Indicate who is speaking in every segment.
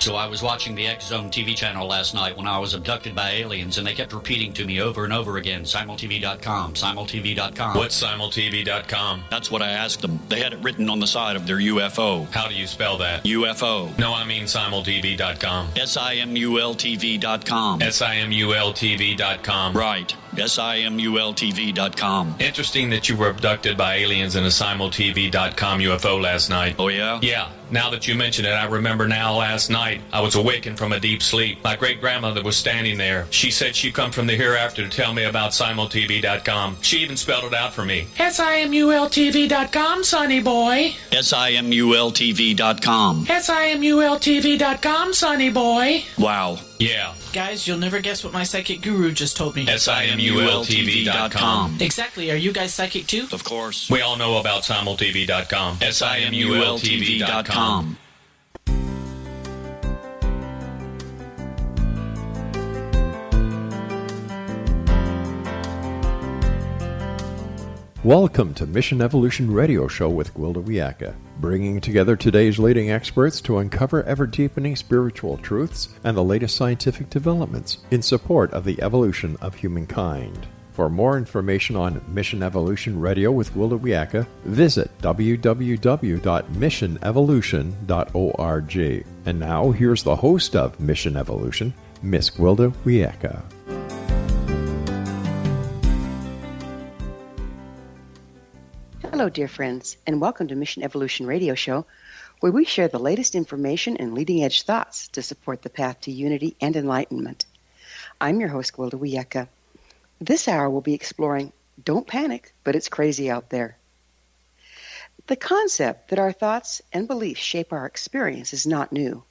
Speaker 1: So I was watching the X Zone TV channel last night when I was abducted by aliens, and they kept repeating to me over and over again, simultv.com, simultv.com.
Speaker 2: What's simultv.com?
Speaker 1: That's what I asked them. They had it written on the side of their UFO.
Speaker 2: How do you spell that?
Speaker 1: UFO.
Speaker 2: No, I mean simultv.com.
Speaker 1: simultv.com.
Speaker 2: simultv.com.
Speaker 1: Right. simultv.com.
Speaker 2: Interesting that you were abducted by aliens in a simultv.com UFO last night.
Speaker 1: Oh, yeah?
Speaker 2: Yeah. Now that you mention it, I remember now last night I was awakened from a deep sleep. My great-grandmother was standing there. She said she'd come from the hereafter to tell me about simultv.com. She even spelled it out for me.
Speaker 3: simultv.com, sonny boy.
Speaker 1: simultv.com.
Speaker 3: simultv.com, sonny boy.
Speaker 1: Wow.
Speaker 2: Yeah.
Speaker 3: Guys, you'll never guess what my psychic guru just told me.
Speaker 2: simultv.com.
Speaker 3: Exactly. Are you guys psychic too?
Speaker 1: Of course.
Speaker 2: We all know about simultv.com. simultv.com.
Speaker 4: Welcome to Mission Evolution Radio Show with Gwilda Wiyaka, bringing together today's leading experts to uncover ever-deepening spiritual truths and the latest scientific developments in support of the evolution of humankind. For more information on Mission Evolution Radio with Gwilda Wiyaka, visit www.missionevolution.org. And now, here's the host of Mission Evolution, Miss Gwilda Wiyaka.
Speaker 5: Hello, dear friends, and welcome to Mission Evolution Radio Show, where we share the latest information and leading-edge thoughts to support the path to unity and enlightenment. I'm your host, Gwilda Wiyaka. This hour we'll be exploring Don't Panic, but It's Crazy Out There. The concept that our thoughts and beliefs shape our experience is not new.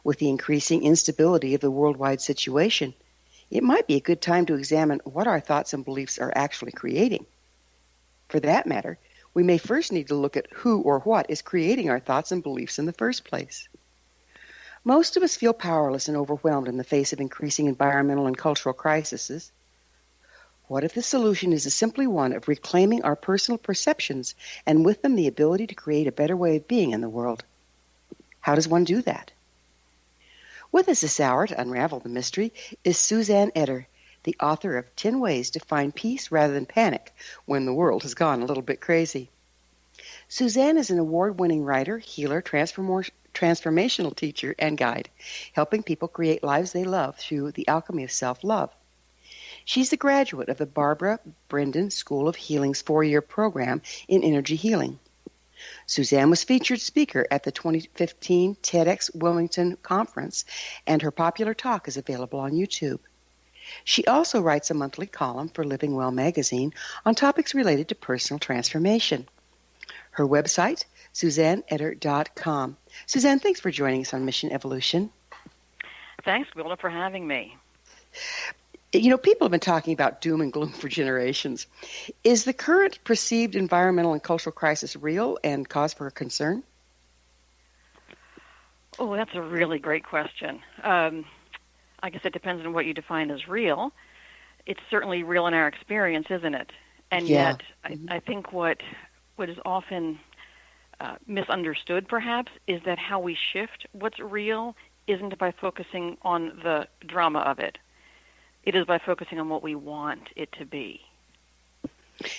Speaker 5: With the increasing instability of the worldwide situation, it might be a good time to examine what our thoughts and beliefs are actually creating. For that matter, we may first need to look at who or what is creating our thoughts and beliefs in the first place. Most of us feel powerless and overwhelmed in the face of increasing environmental and cultural crises. What if the solution is simply one of reclaiming our personal perceptions and with them the ability to create a better way of being in the world? How does one do that? With us this hour to unravel the mystery is Suzanne Eder, the author of 10 Ways to Find Peace Rather Than Panic When the World Has Gone a Little Bit Crazy. Suzanne is an award-winning writer, healer, transformational teacher, and guide, helping people create lives they love through the Alchemy of Self Love. She's a graduate of the Barbara Brennan School of Healing's 4-year program in energy healing. Suzanne was featured speaker at the 2015 TEDxWilmington conference, and her popular talk is available on YouTube. She also writes a monthly column for Living.Well Magazine on topics related to personal transformation. Her website, SuzanneEder.com. Suzanne, thanks for joining us on Mission Evolution.
Speaker 6: Thanks, Gwilda, for having me.
Speaker 5: You know, people have been talking about doom and gloom for generations. Is the current perceived environmental and cultural crisis real and cause for concern?
Speaker 6: Oh, that's a really great question. I guess it depends on what you define as real. It's certainly real in our experience, isn't it? And yet, I think what is often misunderstood, perhaps, is that how we shift what's real isn't by focusing on the drama of it. It is by focusing on what we want it to be.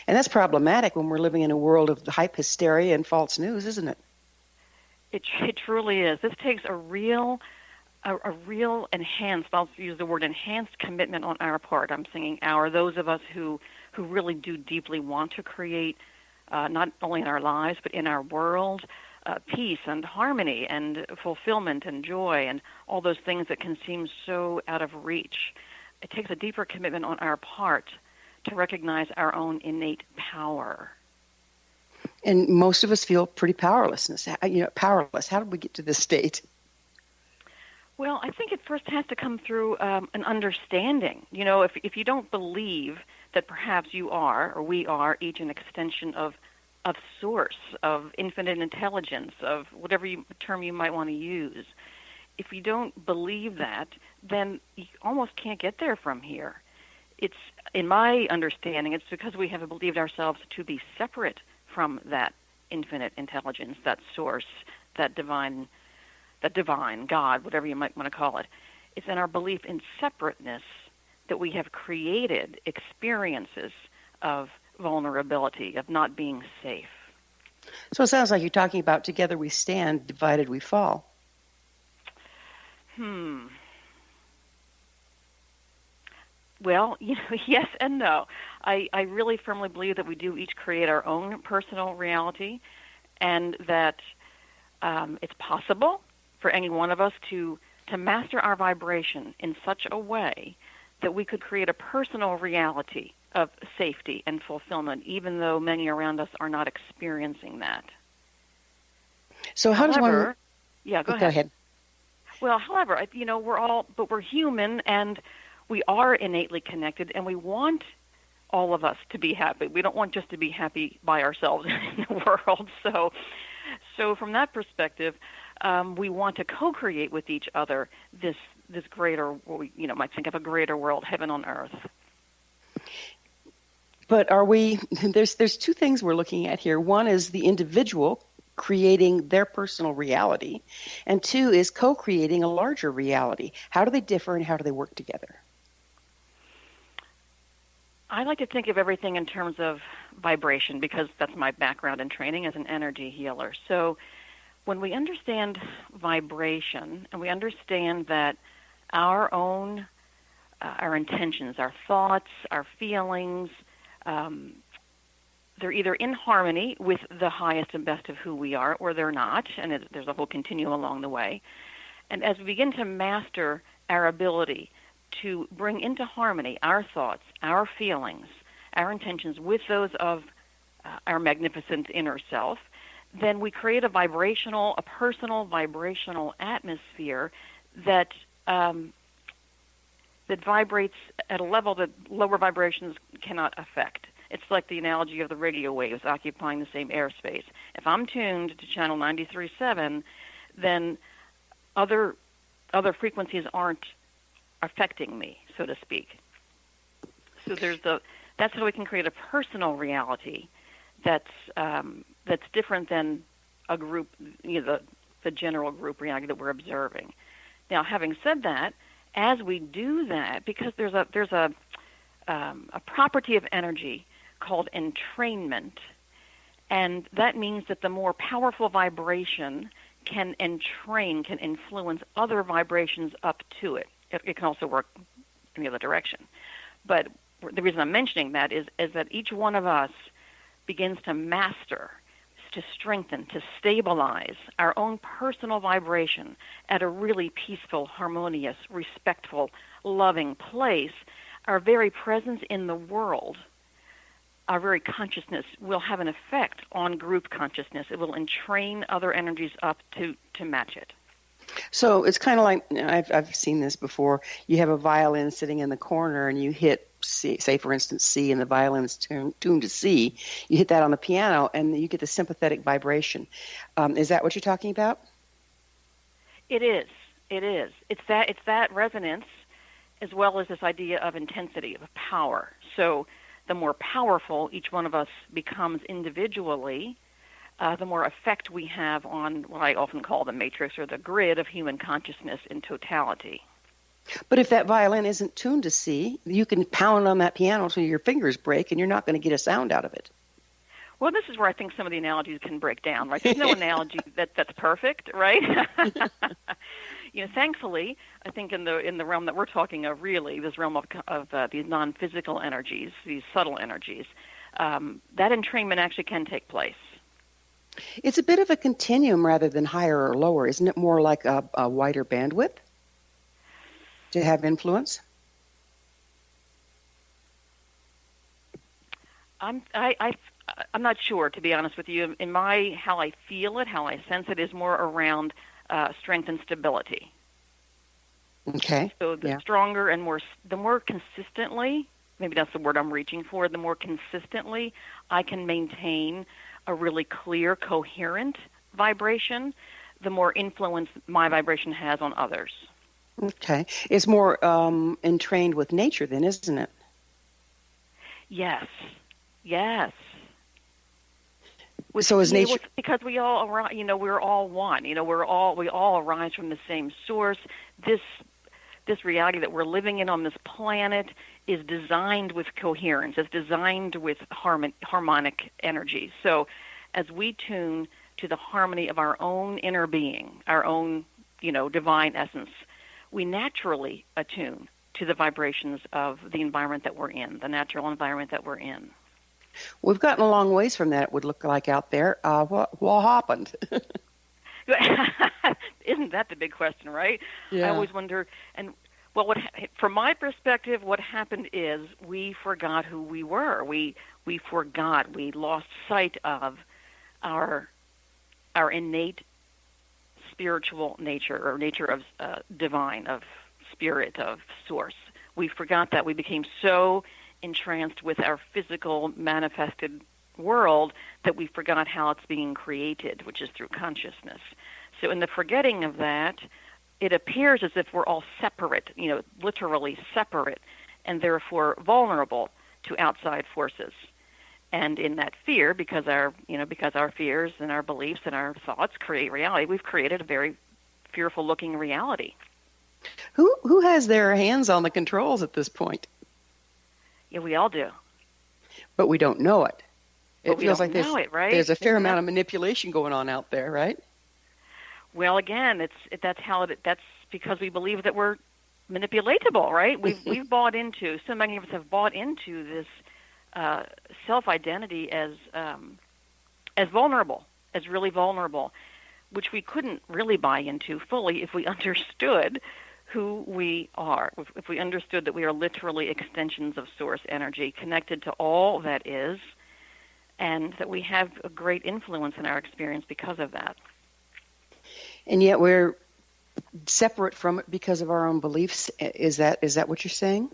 Speaker 5: And that's problematic when we're living in a world of hype hysteria and false news, isn't it?
Speaker 6: It truly is. This takes a real enhanced, I'll use the word enhanced commitment on our part. I'm saying our, those of us who really do deeply want to create, not only in our lives, but in our world, peace and harmony and fulfillment and joy and all those things that can seem so out of reach. It takes a deeper commitment on our part to recognize our own innate power.
Speaker 5: And most of us feel pretty powerless. Powerless. How did we get to this state?
Speaker 6: Well, I think it first has to come through an understanding. You know, if you don't believe that perhaps you are, or we are, each an extension of source, of infinite intelligence, of whatever term you might want to use, if you don't believe that, then you almost can't get there from here. It's, in my understanding, it's because we have believed ourselves to be separate from that infinite intelligence, that source, that divine the divine, God, whatever you might want to call it. It's in our belief in separateness that we have created experiences of vulnerability, of not being safe.
Speaker 5: So it sounds like you're talking about together we stand, divided we fall.
Speaker 6: Well, yes and no. I really firmly believe that we do each create our own personal reality, and that it's possible for any one of us to master our vibration in such a way that we could create a personal reality of safety and fulfillment, even though many around us are not experiencing that.
Speaker 5: So how does one...
Speaker 6: Yeah, go
Speaker 5: ahead.
Speaker 6: ahead. Well, however, we're human, and we are innately connected, and we want all of us to be happy. We don't want just to be happy by ourselves in the world. So from that perspective, we want to co-create with each other this greater, what we might think of a greater world, heaven on earth.
Speaker 5: But are we? There's two things we're looking at here. One is the individual creating their personal reality, and two is co-creating a larger reality. How do they differ, and how do they work together?
Speaker 6: I like to think of everything in terms of vibration, because that's my background and training as an energy healer. So when we understand vibration, and we understand that our own, our intentions, our thoughts, our feelings, they're either in harmony with the highest and best of who we are, or they're not, and there's a whole continuum along the way. And as we begin to master our ability to bring into harmony our thoughts, our feelings, our intentions with those of our magnificent inner self, then we create a personal vibrational atmosphere that vibrates at a level that lower vibrations cannot affect. It's like the analogy of the radio waves occupying the same airspace. If I'm tuned to channel 93.7, then other frequencies aren't affecting me, so to speak. So that's how we can create a personal reality that's different than a group, the general group reality that we're observing. Now, having said that, as we do that, because there's a property of energy called entrainment, and that means that the more powerful vibration can influence other vibrations up to it. It can also work in the other direction. But the reason I'm mentioning that is that each one of us begins to master, to strengthen, to stabilize our own personal vibration at a really peaceful, harmonious, respectful, loving place. Our very presence in the world, our very consciousness, will have an effect on group consciousness. It will entrain other energies up to match it.
Speaker 5: So it's kind of like, I've seen this before. You have a violin sitting in the corner, and you hit C, say for instance C, and the violin's tuned to C. You hit that on the piano, and you get the sympathetic vibration. Is that what you're talking about?
Speaker 6: It is. It's that resonance, as well as this idea of intensity, of power. So the more powerful each one of us becomes individually, the more effect we have on what I often call the matrix, or the grid of human consciousness in totality.
Speaker 5: But if that violin isn't tuned to C, you can pound on that piano until your fingers break, and you're not going to get a sound out of it.
Speaker 6: Well, this is where I think some of the analogies can break down, right? There's no analogy that's perfect, right? Thankfully, I think in the realm that we're talking of, really, this realm of these non-physical energies, these subtle energies, that entrainment actually can take place.
Speaker 5: It's a bit of a continuum rather than higher or lower. Isn't it more like a wider bandwidth to have influence?
Speaker 6: I'm not sure, to be honest with you. In how I feel it, how I sense it, is more around strength and stability.
Speaker 5: Okay.
Speaker 6: So the stronger and the more consistently, maybe that's the word I'm reaching for, the more consistently I can maintain a really clear, coherent vibration, the more influence my vibration has on others.
Speaker 5: Okay. It's more entrained with nature then, isn't it?
Speaker 6: Yes.
Speaker 5: So is nature...
Speaker 6: Because we all, we're all one. We all arise from the same source. This reality that we're living in on this planet is designed with coherence. It's designed with harmonic energy. So as we tune to the harmony of our own inner being, our own, divine essence, we naturally attune to the vibrations of the environment that we're in, the natural environment that we're in.
Speaker 5: We've gotten a long ways from that, it would look like out there. What happened?
Speaker 6: Isn't that the big question, right?
Speaker 5: Yeah.
Speaker 6: I always wonder. And from my perspective, what happened is we forgot who we were. We lost sight of our innate spiritual nature, or nature of divine, of spirit, of source. We forgot that. We became so entranced with our physical manifested world that we forgot how it's being created, which is through consciousness. So in the forgetting of that, it appears as if we're all separate, literally separate, and therefore vulnerable to outside forces. And in that fear, because our fears and our beliefs and our thoughts create reality, we've created a very fearful-looking reality.
Speaker 5: Who has their hands on the controls at this point?
Speaker 6: Yeah, we all do.
Speaker 5: But we don't know it. It feels like
Speaker 6: there's
Speaker 5: a fair amount of manipulation going on out there, right?
Speaker 6: Well, again, that's because we believe that we're manipulatable, right? We've bought into, so many of us have bought into this self-identity as vulnerable, as really vulnerable, which we couldn't really buy into fully if we understood who we are, if we understood that we are literally extensions of source energy connected to all that is, and that we have a great influence in our experience because of that.
Speaker 5: And yet we're separate from it because of our own beliefs. Is that what you're saying?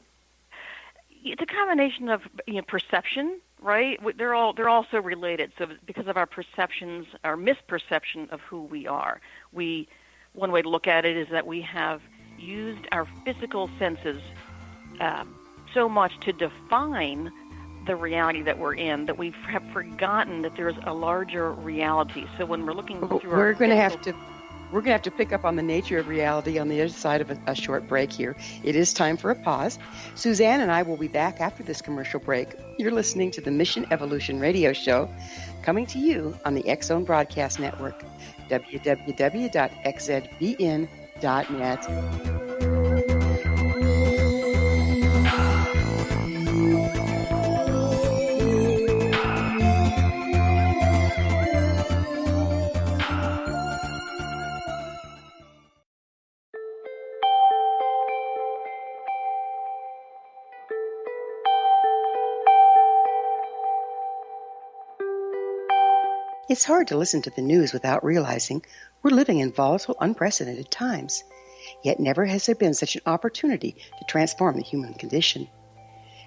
Speaker 6: It's a combination of perception, right? They're all so related. So because of our perceptions, our misperception of who we are, one way to look at it is that we have used our physical senses so much to define the reality that we're in that we have forgotten that there's a larger reality. So when we're looking through
Speaker 5: we're going to have to pick up on the nature of reality on the other side of a short break here. It is time for a pause. Suzanne and I will be back after this commercial break. You're listening to the Mission Evolution Radio Show, coming to you on the X-Zone Broadcast Network, www.xzbn.net. It's hard to listen to the news without realizing we're living in volatile, unprecedented times. Yet never has there been such an opportunity to transform the human condition.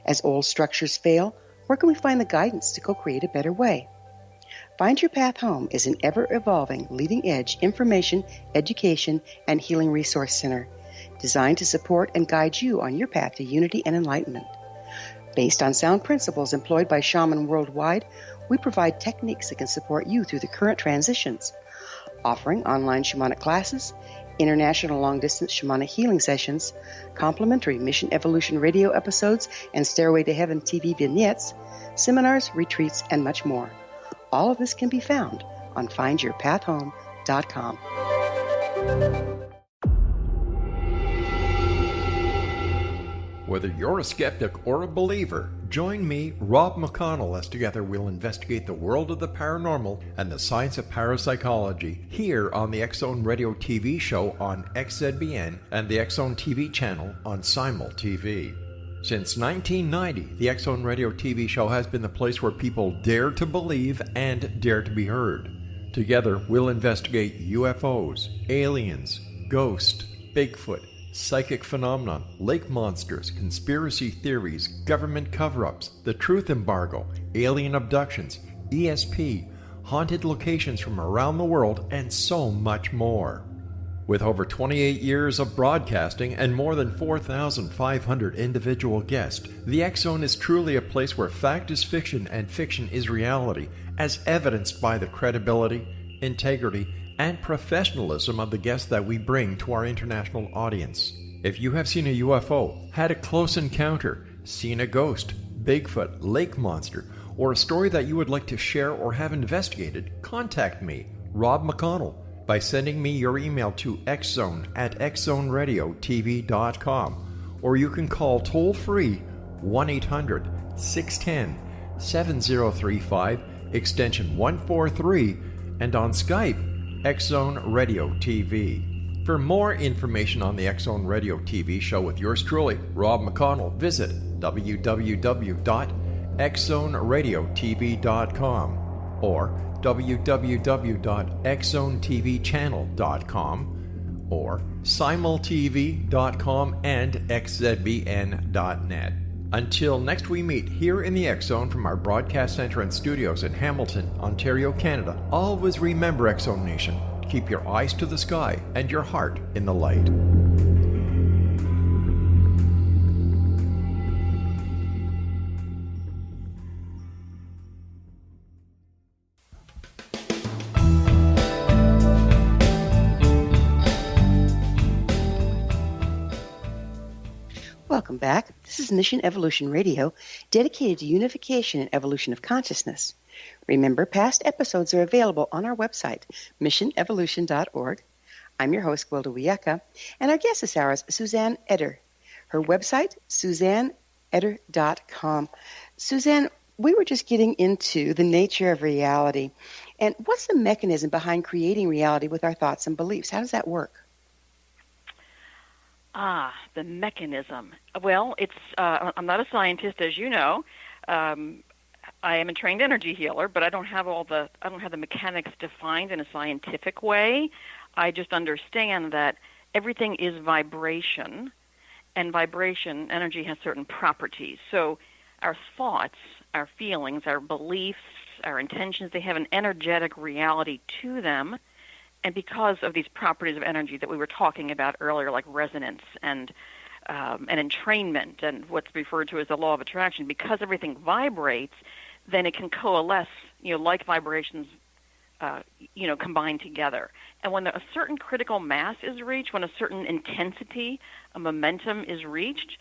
Speaker 5: As old structures fail, where can we find the guidance to co-create a better way? Find Your Path Home is an ever-evolving, leading-edge information, education, and healing resource center designed to support and guide you on your path to unity and enlightenment. Based on sound principles employed by shaman worldwide, we provide techniques that can support you through the current transitions, offering online shamanic classes, international long-distance shamanic healing sessions, complimentary Mission Evolution radio episodes and Stairway to Heaven TV vignettes, seminars, retreats, and much more. All of this can be found on findyourpathhome.com.
Speaker 4: Whether you're a skeptic or a believer, join me, Rob McConnell, as together we'll investigate the world of the paranormal and the science of parapsychology here on the X-Zone Radio TV show on XZBN and the X-Zone TV channel on Simul TV. Since 1990, the X-Zone Radio TV show has been the place where people dare to believe and dare to be heard. Together, we'll investigate UFOs, aliens, ghosts, Bigfoot, psychic phenomenon, lake monsters, conspiracy theories, government cover-ups, the truth embargo, alien abductions, ESP, haunted locations from around the world, and so much more. With over 28 years of broadcasting and more than 4,500 individual guests, the X-Zone is truly a place where fact is fiction and fiction is reality, as evidenced by the credibility, integrity, and professionalism of the guests that we bring to our international audience. If you have seen a UFO, had a close encounter, seen a ghost, Bigfoot, lake monster, or a story that you would like to share or have investigated, contact me, Rob McConnell, by sending me your email to xzone@xzoneradiotv.com, or you can call toll-free 1-800-610-7035, extension 143, and on Skype, X-Zone Radio TV. For more information on the X-Zone Radio TV show with yours truly, Rob McConnell, visit www.xzoneradiotv.com or www.xzonetvchannel.com or simultv.com and xzbn.net. Until next we meet here in the X-Zone from our broadcast center and studios in Hamilton, Ontario, Canada, always remember, X-Zone Nation, keep your eyes to the sky and your heart in the light.
Speaker 5: Welcome back. This is Mission Evolution Radio, dedicated to unification and evolution of consciousness. Remember, past episodes are available on our website, missionevolution.org. I'm your host, Gwilda Wiyaka, and our guest this hour is Suzanne Eder. Her website, SuzanneEder.com. Suzanne, we were just getting into the nature of reality. And what's the mechanism behind creating reality with our thoughts and beliefs? How does that work?
Speaker 6: The mechanism. Well, it's. I'm not a scientist, as you know. I am a trained energy healer, but I don't have the mechanics defined in a scientific way. I just understand that everything is vibration, and vibration energy has certain properties. So our thoughts, our feelings, our beliefs, our intentions, they have an energetic reality to them. And because of these properties of energy that we were talking about earlier, like resonance and entrainment and what's referred to as the law of attraction, because everything vibrates, then it can coalesce, like vibrations, combine together. And when a certain critical mass is reached, when a certain intensity, a momentum is reached,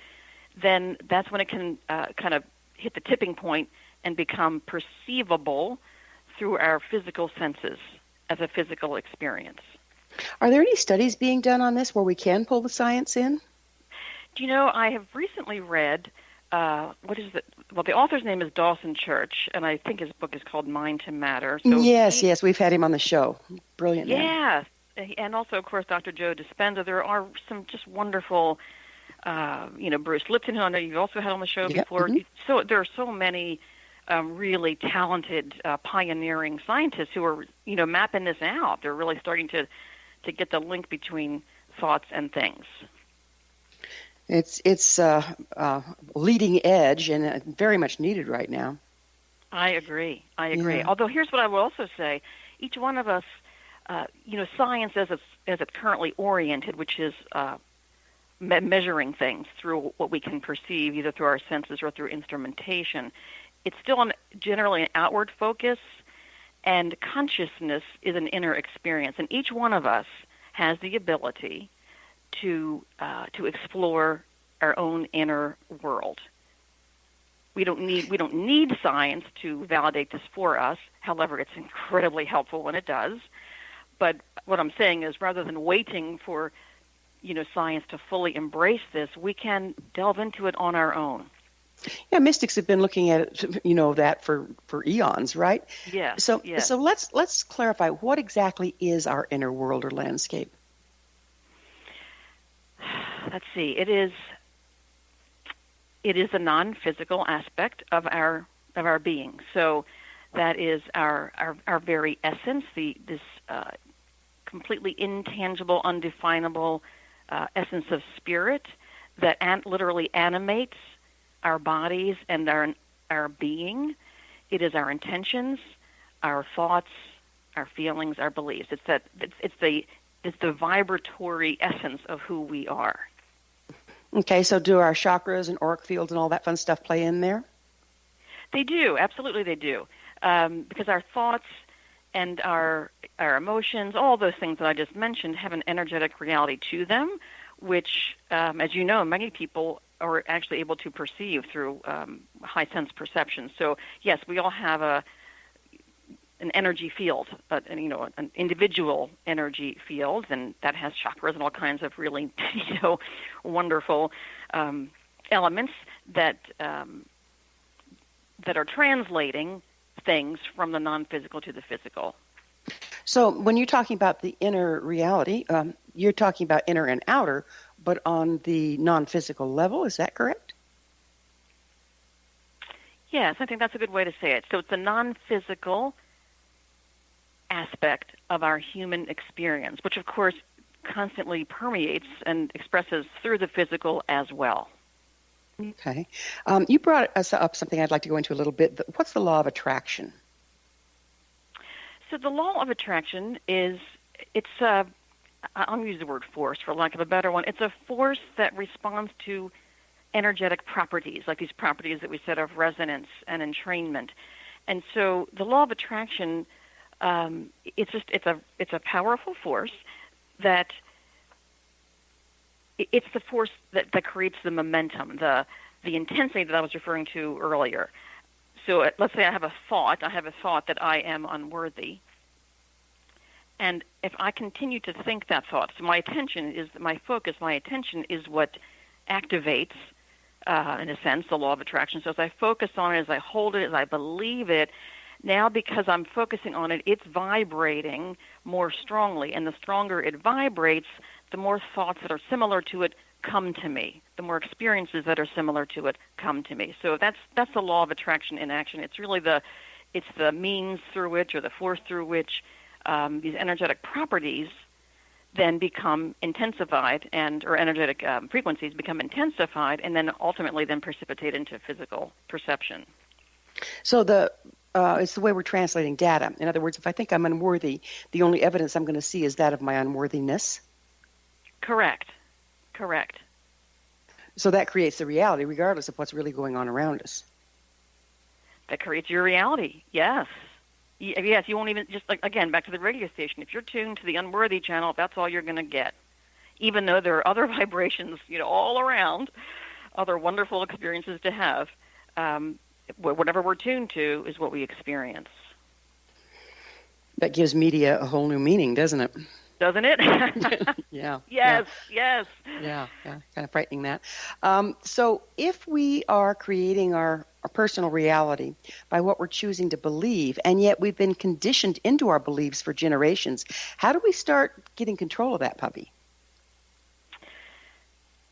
Speaker 6: then that's when it can kind of hit the tipping point and become perceivable through our physical senses as a physical experience.
Speaker 5: Are there any studies being done on this where we can pull the science in?
Speaker 6: I have recently read, what is it? Well, the author's name is Dawson Church, and I think his book is called Mind to Matter. So
Speaker 5: yes, we've had him on the show. Brilliant man.
Speaker 6: Yeah, and also, of course, Dr. Joe Dispenza. There are some just wonderful, Bruce Lipton, who I know you've also had on the show before. Mm-hmm. So there are so many really talented, pioneering scientists who are, mapping this out. They're really starting to get the link between thoughts and things.
Speaker 5: It's leading edge and very much needed right now.
Speaker 6: I agree.
Speaker 5: Yeah.
Speaker 6: Although here's what I will also say: each one of us, science as it's currently oriented, which is measuring things through what we can perceive, either through our senses or through instrumentation. It's still generally an outward focus, and consciousness is an inner experience. And each one of us has the ability to explore our own inner world. We don't need science to validate this for us. However, it's incredibly helpful when it does. But what I'm saying is, rather than waiting for science to fully embrace this, we can delve into it on our own.
Speaker 5: Yeah, mystics have been looking at it, that for eons, right?
Speaker 6: Yeah.
Speaker 5: So let's clarify, what exactly is our inner world or landscape?
Speaker 6: Let's see. It is a non-physical aspect of our being. So that is our very essence, this completely intangible, undefinable essence of spirit that literally animates our bodies and our being. It is our intentions, our thoughts, our feelings, our beliefs. It's the vibratory essence of who we are.
Speaker 5: Okay, so do our chakras and auric fields and all that fun stuff play in there?
Speaker 6: They do, absolutely they do. because our thoughts and our emotions, all those things that I just mentioned, have an energetic reality to them, which, as you know, many people are actually able to perceive through high sense perception. So, yes, we all have an energy field, an individual energy field, and that has chakras and all kinds of really, wonderful elements that are translating things from the non-physical to the physical.
Speaker 5: So when you're talking about the inner reality, you're talking about inner and outer, but on the non-physical level, is that correct?
Speaker 6: Yes, I think that's a good way to say it. So it's the non-physical aspect of our human experience, which of course constantly permeates and expresses through the physical as well.
Speaker 5: Okay. You brought us up something I'd like to go into a little bit. What's the law of attraction?
Speaker 6: So the law of attraction is, I'm going to use the word force for lack of a better one. It's a force that responds to energetic properties, like these properties that we said of resonance and entrainment. And so the law of attraction, it's a powerful force that it's the force that creates the momentum, the intensity that I was referring to earlier. So let's say I have a thought that I am unworthy. And if I continue to think that thought, so my attention is what activates, in a sense, the law of attraction. So as I focus on it, as I hold it, as I believe it, now because I'm focusing on it, it's vibrating more strongly. And the stronger it vibrates, the more thoughts that are similar to it come to me. The more experiences that are similar to it come to me. So that's the law of attraction in action. It's really the means through which, or the force through which, these energetic properties then become intensified, or energetic frequencies become intensified, and then ultimately then precipitate into physical perception.
Speaker 5: So it's the way we're translating data. In other words, if I think I'm unworthy, the only evidence I'm going to see is that of my unworthiness.
Speaker 6: Correct.
Speaker 5: So that creates the reality regardless of what's really going on around us.
Speaker 6: That creates your reality, yes. Yes, you won't even, just like, again, back to the radio station, if you're tuned to the unworthy channel, that's all you're going to get. Even though there are other vibrations, all around, other wonderful experiences to have, whatever we're tuned to is what we experience.
Speaker 5: That gives media a whole new meaning, doesn't it?
Speaker 6: Doesn't it?
Speaker 5: Yeah.
Speaker 6: Yes.
Speaker 5: Yeah, kind of frightening that. So if we are creating our personal reality by what we're choosing to believe, and yet we've been conditioned into our beliefs for generations, how do we start getting control of that puppy?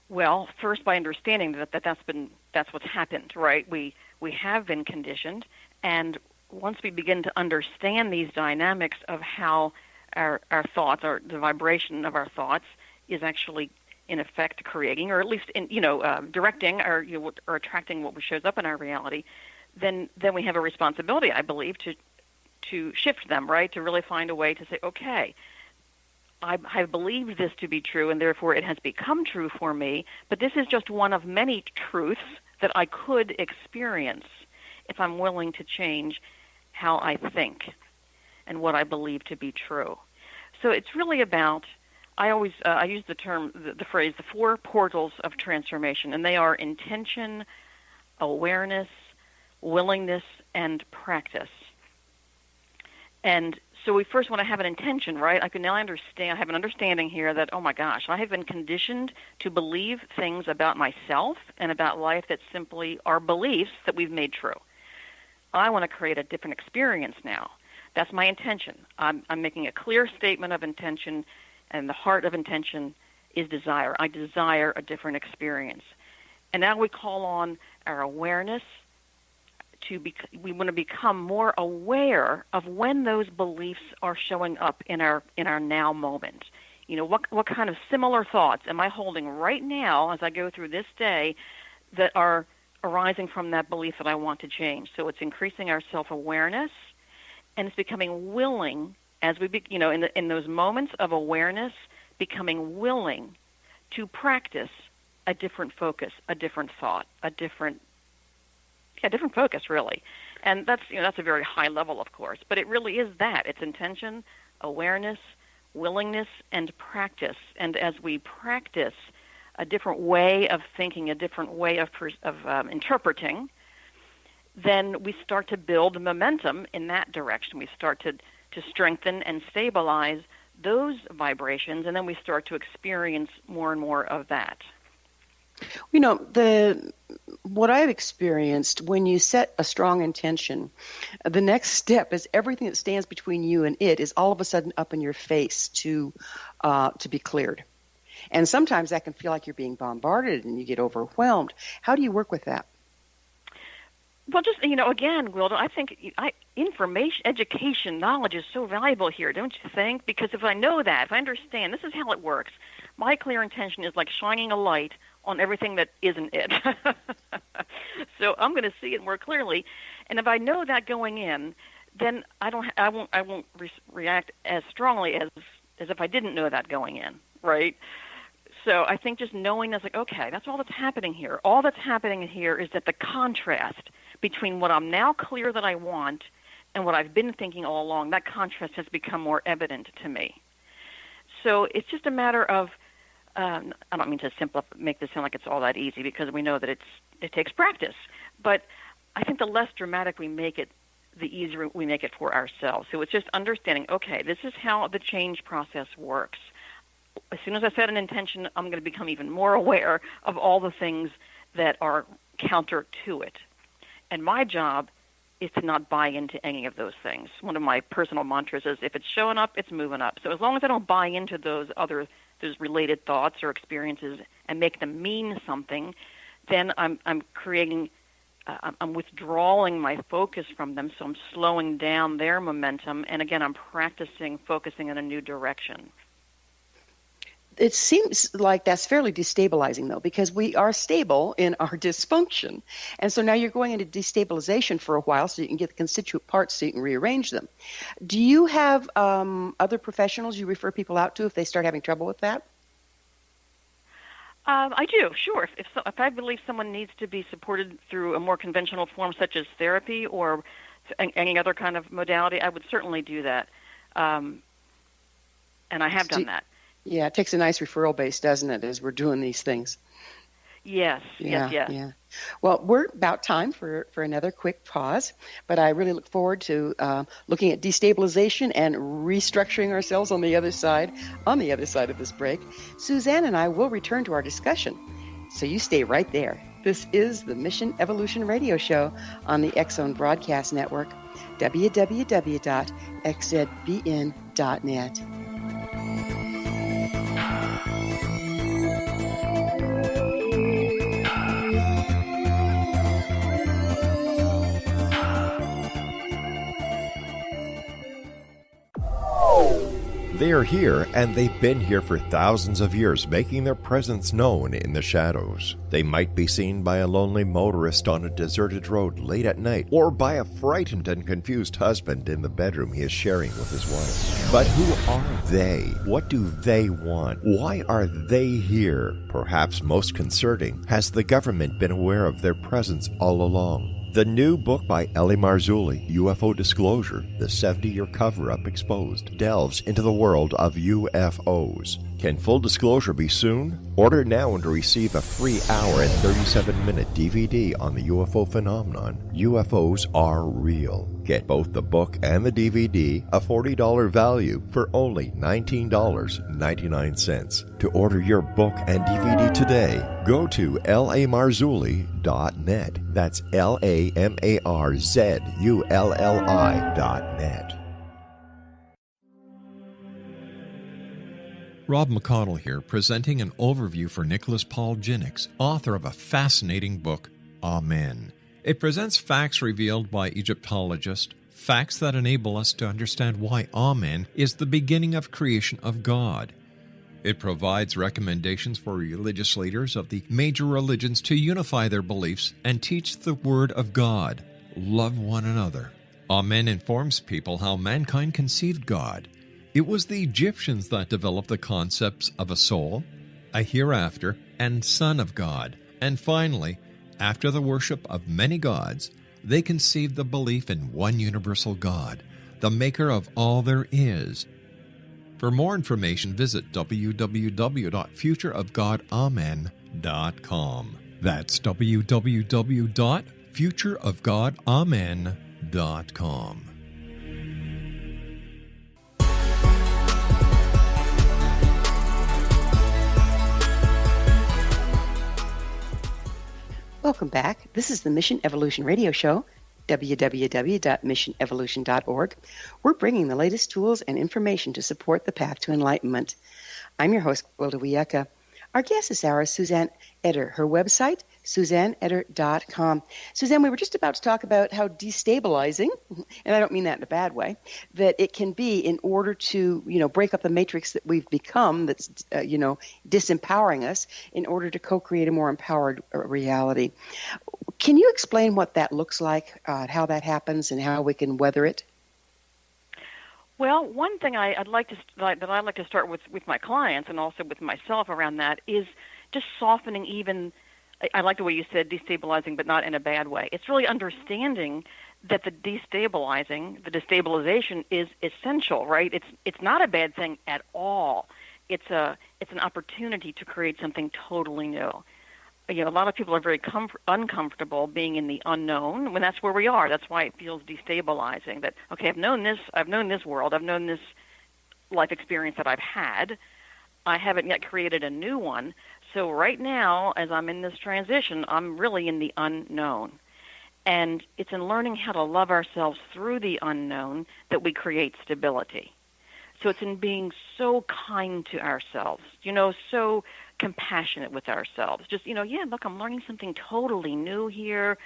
Speaker 6: Well, first by understanding that's what's happened, right? We have been conditioned, and once we begin to understand these dynamics of how our thoughts, or the vibration of our thoughts, is actually in effect creating, or at least directing, or attracting what shows up in our reality, then we have a responsibility, I believe, to shift them, right? To really find a way to say, okay, I believe this to be true, and therefore it has become true for me, but this is just one of many truths that I could experience if I'm willing to change how I think and what I believe to be true. So it's really about, I use the phrase, the 4 portals of transformation, and they are intention, awareness, willingness, and practice. And so we first want to have an intention, right? I have an understanding here that, oh my gosh, I have been conditioned to believe things about myself and about life that simply are beliefs that we've made true. I want to create a different experience now. That's my intention. I'm making a clear statement of intention, and the heart of intention is desire. I desire a different experience. And now we call on our awareness we want to become more aware of when those beliefs are showing up in our now moment. What kind of similar thoughts am I holding right now as I go through this day that are arising from that belief that I want to change? So it's increasing our self-awareness, and it's becoming willing as we in those moments of awareness, becoming willing to practice a different focus, a different thought, a different focus, really. And that's a very high level, of course, but it really is that. It's intention, awareness, willingness, and practice. And as we practice a different way of thinking, a different way of interpreting, then we start to build momentum in that direction. We start to strengthen and stabilize those vibrations, and then we start to experience more and more of that.
Speaker 5: You know, what I've experienced, when you set a strong intention, the next step is everything that stands between you and it is all of a sudden up in your face to be cleared. And sometimes that can feel like you're being bombarded and you get overwhelmed. How do you work with that?
Speaker 6: Well, just, again, Wilda, I think information, education, knowledge is so valuable here, don't you think? Because if I know that, if I understand, this is how it works. My clear intention is like shining a light on everything that isn't it. So I'm going to see it more clearly. And if I know that going in, then I won't react as strongly as if I didn't know that going in, right? So I think just knowing that's like, okay, that's all that's happening here. All that's happening here is that the contrast between what I'm now clear that I want and what I've been thinking all along, that contrast has become more evident to me. So it's just a matter of, I don't mean to make this sound like it's all that easy, because we know that it takes practice. But I think the less dramatic we make it, the easier we make it for ourselves. So it's just understanding, okay, this is how the change process works. As soon as I set an intention, I'm going to become even more aware of all the things that are counter to it. And my job is to not buy into any of those things. One of my personal mantras is, if it's showing up, it's moving up. So as long as I don't buy into those related thoughts or experiences and make them mean something, then I'm creating, I'm withdrawing my focus from them, so I'm slowing down their momentum. And again, I'm focusing in a new direction.
Speaker 5: It seems like that's fairly destabilizing, though, because we are stable in our dysfunction. And so now you're going into destabilization for a while so you can get the constituent parts so you can rearrange them. Do you have other professionals you refer people out to if they start having trouble with that?
Speaker 6: I do, sure. If I believe someone needs to be supported through a more conventional form such as therapy or any other kind of modality, I would certainly do that. And I have done that.
Speaker 5: Yeah, it takes a nice referral base, doesn't it, as we're doing these things?
Speaker 6: Yes.
Speaker 5: Well, we're about time for another quick pause, but I really look forward to looking at destabilization and restructuring ourselves on the other side of this break. Suzanne and I will return to our discussion, so you stay right there. This is the Mission Evolution Radio Show on the X-Zone Broadcast Network, www.xzbn.net.
Speaker 4: They are here, and they've been here for thousands of years, making their presence known in the shadows. They might be seen by a lonely motorist on a deserted road late at night, or by a frightened and confused husband in the bedroom he is sharing with his wife. But who are they? What do they want? Why are they here? Perhaps most concerning, has the government been aware of their presence all along? The new book by Rel-mar, UFO Disclosure, the 70-year cover-up exposed, delves into the world of UFOs. Can full disclosure be soon? Order now and receive a free hour and 37-minute DVD on the UFO phenomenon. UFOs are real. Get both the book and the DVD, a $40 value, for only $19.99. To order your book and DVD today, go to lamarzulley.net. That's LAMARZULLI.net.
Speaker 7: Rob McConnell here, presenting an overview for Nicholas Paul Jennings, author of a fascinating book, Amen. It presents facts revealed by Egyptologists, facts that enable us to understand why Amen is the beginning of creation of God. It provides recommendations for religious leaders of the major religions to unify their beliefs and teach the Word of God. Love one another. Amen informs people how mankind conceived God. It was the Egyptians that developed the concepts of a soul, a hereafter, and Son of God. And finally, after the worship of many gods, they conceived the belief in one universal God, the maker of all there is. For more information, visit www.futureofgodamen.com. That's www.futureofgodamen.com.
Speaker 5: Welcome back. This is the Mission Evolution Radio Show, www.missionevolution.org. We're bringing the latest tools and information to support the path to enlightenment. I'm your host, Gwilda Wiyaka. Our guest this hour is Suzanne Eder. Her website, SuzanneEder.com. Suzanne, we were just about to talk about how destabilizing, and I don't mean that in a bad way, that it can be in order to, break up the matrix that we've become that's, disempowering us in order to co-create a more empowered reality. Can you explain what that looks like, how that happens, and how we can weather it?
Speaker 6: Well, one thing I'd like to start with my clients and also with myself around that is just softening even. I like the way you said destabilizing, but not in a bad way. It's really understanding that the destabilization is essential, right? It's not a bad thing at all. It's an opportunity to create something totally new. A lot of people are very uncomfortable being in the unknown when that's where we are. That's why it feels destabilizing. That, okay, I've known this world, I've known this life experience that I've had. I haven't yet created a new one. So right now, as I'm in this transition, I'm really in the unknown. And it's in learning how to love ourselves through the unknown that we create stability. So it's in being so kind to ourselves, so compassionate with ourselves. Just, look, I'm learning something totally new here.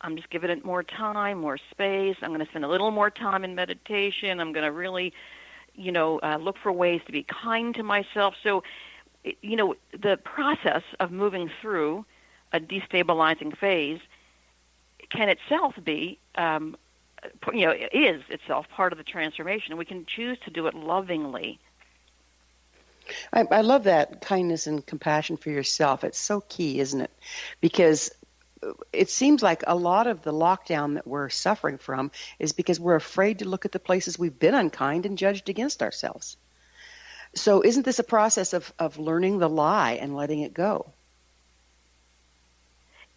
Speaker 6: I'm just giving it more time, more space. I'm going to spend a little more time in meditation. I'm going to really, look for ways to be kind to myself. So, the process of moving through a destabilizing phase can itself be, is itself part of the transformation. We can choose to do it lovingly.
Speaker 5: I love that kindness and compassion for yourself. It's so key, isn't it? Because it seems like a lot of the lockdown that we're suffering from is because we're afraid to look at the places we've been unkind and judged against ourselves. So isn't this a process of learning the lie and letting it go?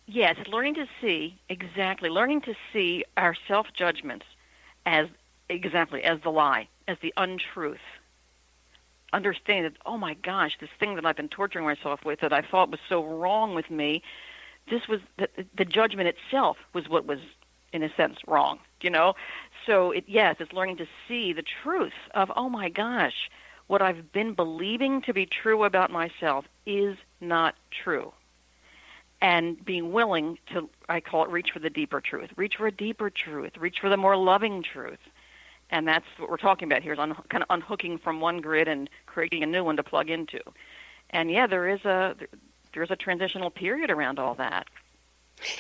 Speaker 6: Yes, learning to see our self-judgments as the lie, as the untruth. Understand that, oh my gosh, this thing that I've been torturing myself with that I thought was so wrong with me, this was the judgment itself was what was, in a sense, wrong, So it's learning to see the truth of, oh my gosh, what I've been believing to be true about myself is not true. And being willing to, I call it, reach for the deeper truth. Reach for a deeper truth. Reach for the more loving truth. And that's what we're talking about here, is kind of unhooking from one grid and creating a new one to plug into. And there is a transitional period around all that.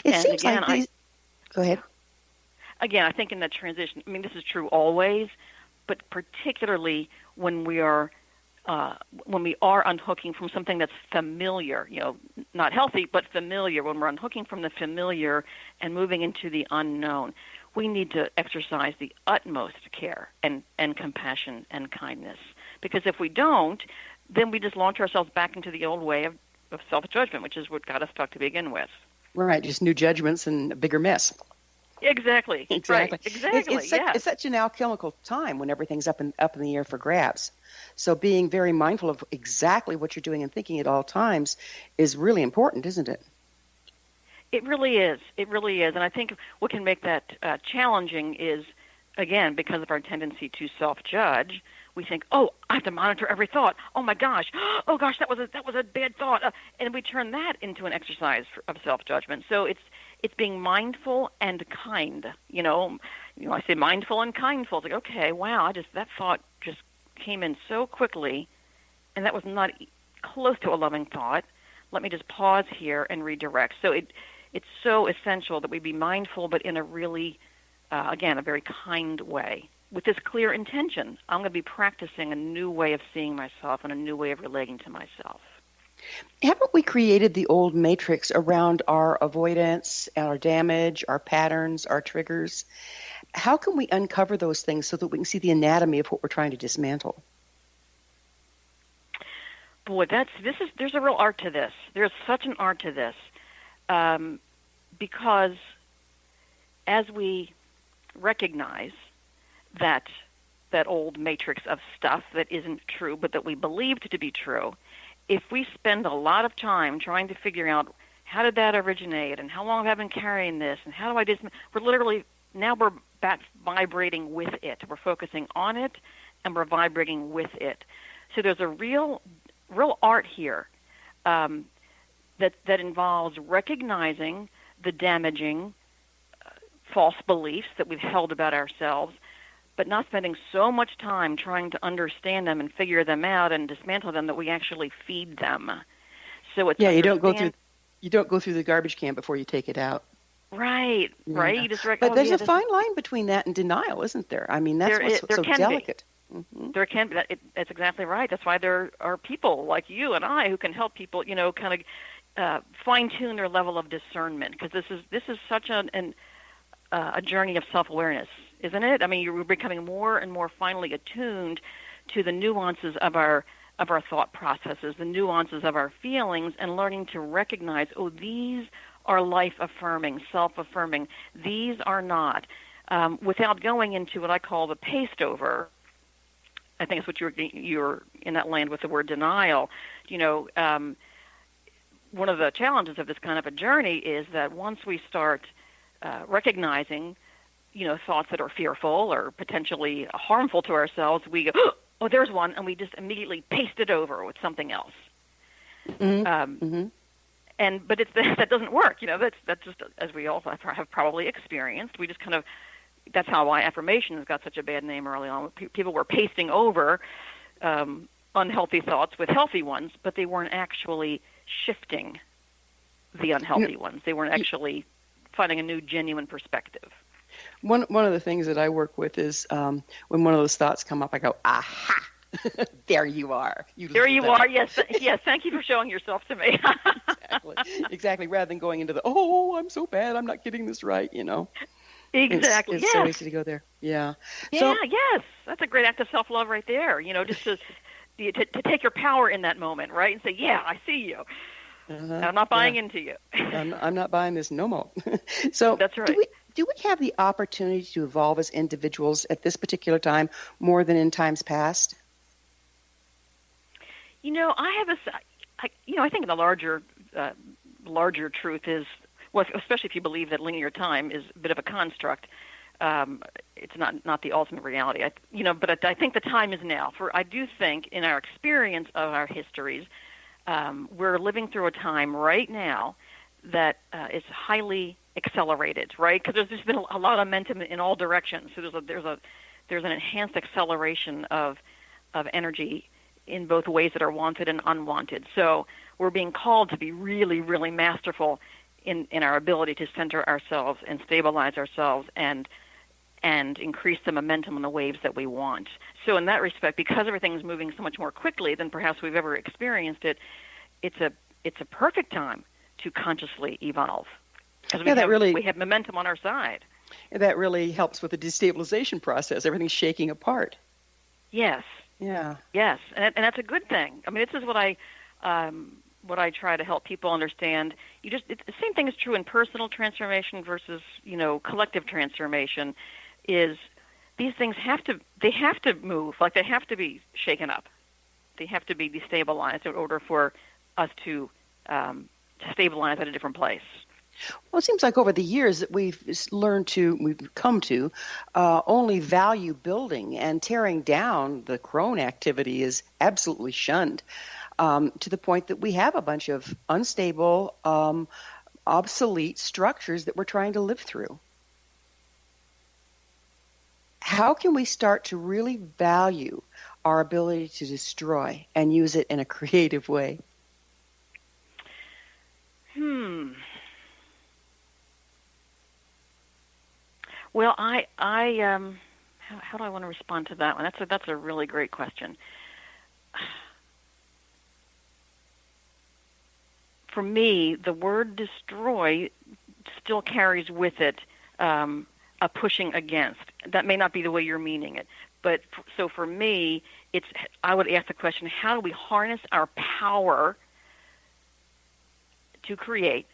Speaker 5: Go ahead.
Speaker 6: Again, I think in that transition, this is true always, but particularly when we are unhooking from something that's familiar, not healthy, but familiar, when we're unhooking from the familiar and moving into the unknown, we need to exercise the utmost care and compassion and kindness. Because if we don't, then we just launch ourselves back into the old way of self-judgment, which is what got us stuck to begin with.
Speaker 5: Right, just new judgments and a bigger mess.
Speaker 6: Exactly. Right. Exactly.
Speaker 5: It's such an alchemical time when everything's up in the air for grabs. So being very mindful of exactly what you're doing and thinking at all times is really important, isn't it?
Speaker 6: It really is. It really is. And I think what can make that challenging is, again, because of our tendency to self-judge, we think, oh, I have to monitor every thought. Oh my gosh. Oh gosh, that was a bad thought. And we turn that into an exercise of self-judgment. So it's being mindful and kind. I say mindful and kindful. It's like, okay, wow, that thought just came in so quickly, and that was not close to a loving thought. Let me just pause here and redirect. So it's so essential that we be mindful, but in a really, again, a very kind way, with this clear intention. I'm going to be practicing a new way of seeing myself and a new way of relating to myself.
Speaker 5: Haven't we created the old matrix around our avoidance, our damage, our patterns, our triggers? How can we uncover those things so that we can see the anatomy of what we're trying to dismantle?
Speaker 6: Boy, there's a real art to this. There's such an art to this, because as we recognize that old matrix of stuff that isn't true, but that we believed to be true, if we spend a lot of time trying to figure out how did that originate, and how long have I been carrying this, and how do I we're back vibrating with it. We're focusing on it, and we're vibrating with it. So there's a real art here that involves recognizing the damaging false beliefs that we've held about ourselves, but not spending so much time trying to understand them and figure them out and dismantle them that we actually feed them. So it's
Speaker 5: you don't go through the garbage can before you take it out.
Speaker 6: Right. You just
Speaker 5: but there's a fine line between that and denial, isn't there? I mean, that's what's so delicate.
Speaker 6: Mm-hmm. There can be. That's exactly right. That's why there are people like you and I who can help people, kind of fine-tune their level of discernment, because this is such a journey of self-awareness, isn't it? I mean, you're becoming more and more finely attuned to the nuances of our thought processes, the nuances of our feelings, and learning to recognize, these are life-affirming, self-affirming. These are not. Without going into what I call the paste-over, I think it's what you're in that land with the word denial. One of the challenges of this kind of a journey is that once we start recognizing, thoughts that are fearful or potentially harmful to ourselves, we go, oh, there's one, and we just immediately paste it over with something else. Mm-hmm. But that doesn't work. That's just, as we all have probably experienced. We just kind of, that's why affirmations got such a bad name early on. People were pasting over unhealthy thoughts with healthy ones, but they weren't actually shifting the unhealthy ones. They weren't actually finding a new, genuine perspective.
Speaker 5: One of the things that I work with is when one of those thoughts come up, I go, aha, there you are.
Speaker 6: There you are. Yes. Thank you for showing yourself to me.
Speaker 5: Exactly. Rather than going into the, I'm so bad, I'm not getting this right,
Speaker 6: Exactly.
Speaker 5: It's so easy to go there. Yeah.
Speaker 6: Yes. That's a great act of self-love right there. Just to take your power in that moment, right? And say, yeah, I see you. I'm not buying into you.
Speaker 5: I'm not buying this no more. So
Speaker 6: that's right.
Speaker 5: Do we have the opportunity to evolve as individuals at this particular time more than in times past?
Speaker 6: I think the larger truth is, well, especially if you believe that linear time is a bit of a construct. It's not the ultimate reality. But I think the time is now. I do think in our experience of our histories, we're living through a time right now that is highly accelerated, right? Because there's just been a lot of momentum in all directions. So there's an enhanced acceleration of energy in both ways that are wanted and unwanted. So we're being called to be really, really masterful in our ability to center ourselves and stabilize ourselves and increase the momentum on the waves that we want. So in that respect, because everything's moving so much more quickly than perhaps we've ever experienced it, it's a perfect time to consciously evolve. Because we have momentum on our side.
Speaker 5: That really helps with the destabilization process. Everything's shaking apart.
Speaker 6: Yes.
Speaker 5: Yeah.
Speaker 6: Yes, and that's a good thing. I mean, this is what I try to help people understand. The same thing is true in personal transformation versus collective transformation. Is these things have to move, like they have to be shaken up. They have to be destabilized in order for us to stabilize at a different place.
Speaker 5: Well, it seems like over the years that we've come to only value building, and tearing down the crone activity is absolutely shunned, to the point that we have a bunch of unstable, obsolete structures that we're trying to live through. How can we start to really value our ability to destroy and use it in a creative way?
Speaker 6: Well, I how do I want to respond to that one? That's a really great question. for me, the word destroy still carries with it a pushing against. That may not be the way you're meaning it. But so for me, I would ask the question, how do we harness our power to create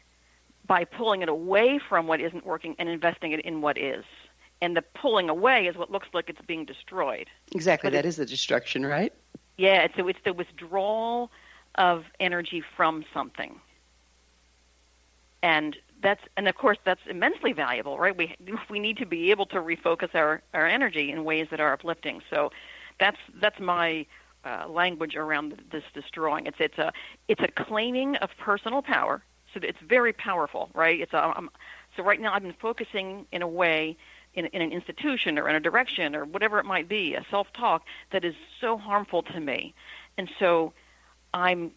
Speaker 6: by pulling it away from what isn't working and investing it in what is? And the pulling away is what looks like it's being destroyed.
Speaker 5: Exactly. That is the destruction, right?
Speaker 6: Yeah, it's the withdrawal of energy from something. And of course that's immensely valuable, right? We need to be able to refocus our energy in ways that are uplifting. So that's my language around this destroying. It's a claiming of personal power. So it's very powerful, right? So right now I've been focusing in a way in an institution or in a direction or whatever it might be, a self-talk that is so harmful to me. And so I'm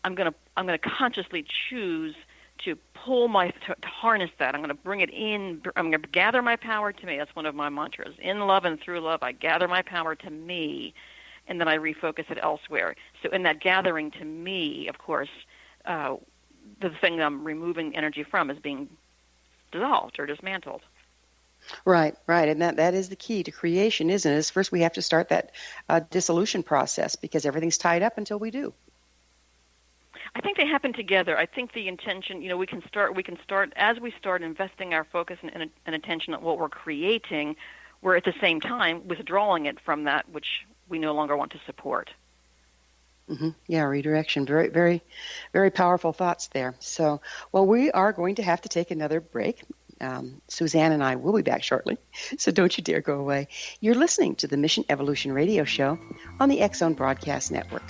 Speaker 6: going to consciously choose to to harness that. I'm going to bring it in. I'm going to gather my power to me. That's one of my mantras. In love and through love, I gather my power to me, and then I refocus it elsewhere. So in that gathering to me, of course, the thing that I'm removing energy from is being dissolved or dismantled.
Speaker 5: Right. And that is the key to creation, isn't it? First, we have to start that dissolution process because everything's tied up until we do.
Speaker 6: I think they happen together. I think the intention, we can start as we start investing our focus and attention on what we're creating, we're at the same time withdrawing it from that which we no longer want to support.
Speaker 5: Mm-hmm. Yeah, redirection. Very, very, very powerful thoughts there. So, well, we are going to have to take another break. Suzanne and I will be back shortly, so don't you dare go away. You're listening to the Mission Evolution Radio Show on the X-Zone Broadcast Network.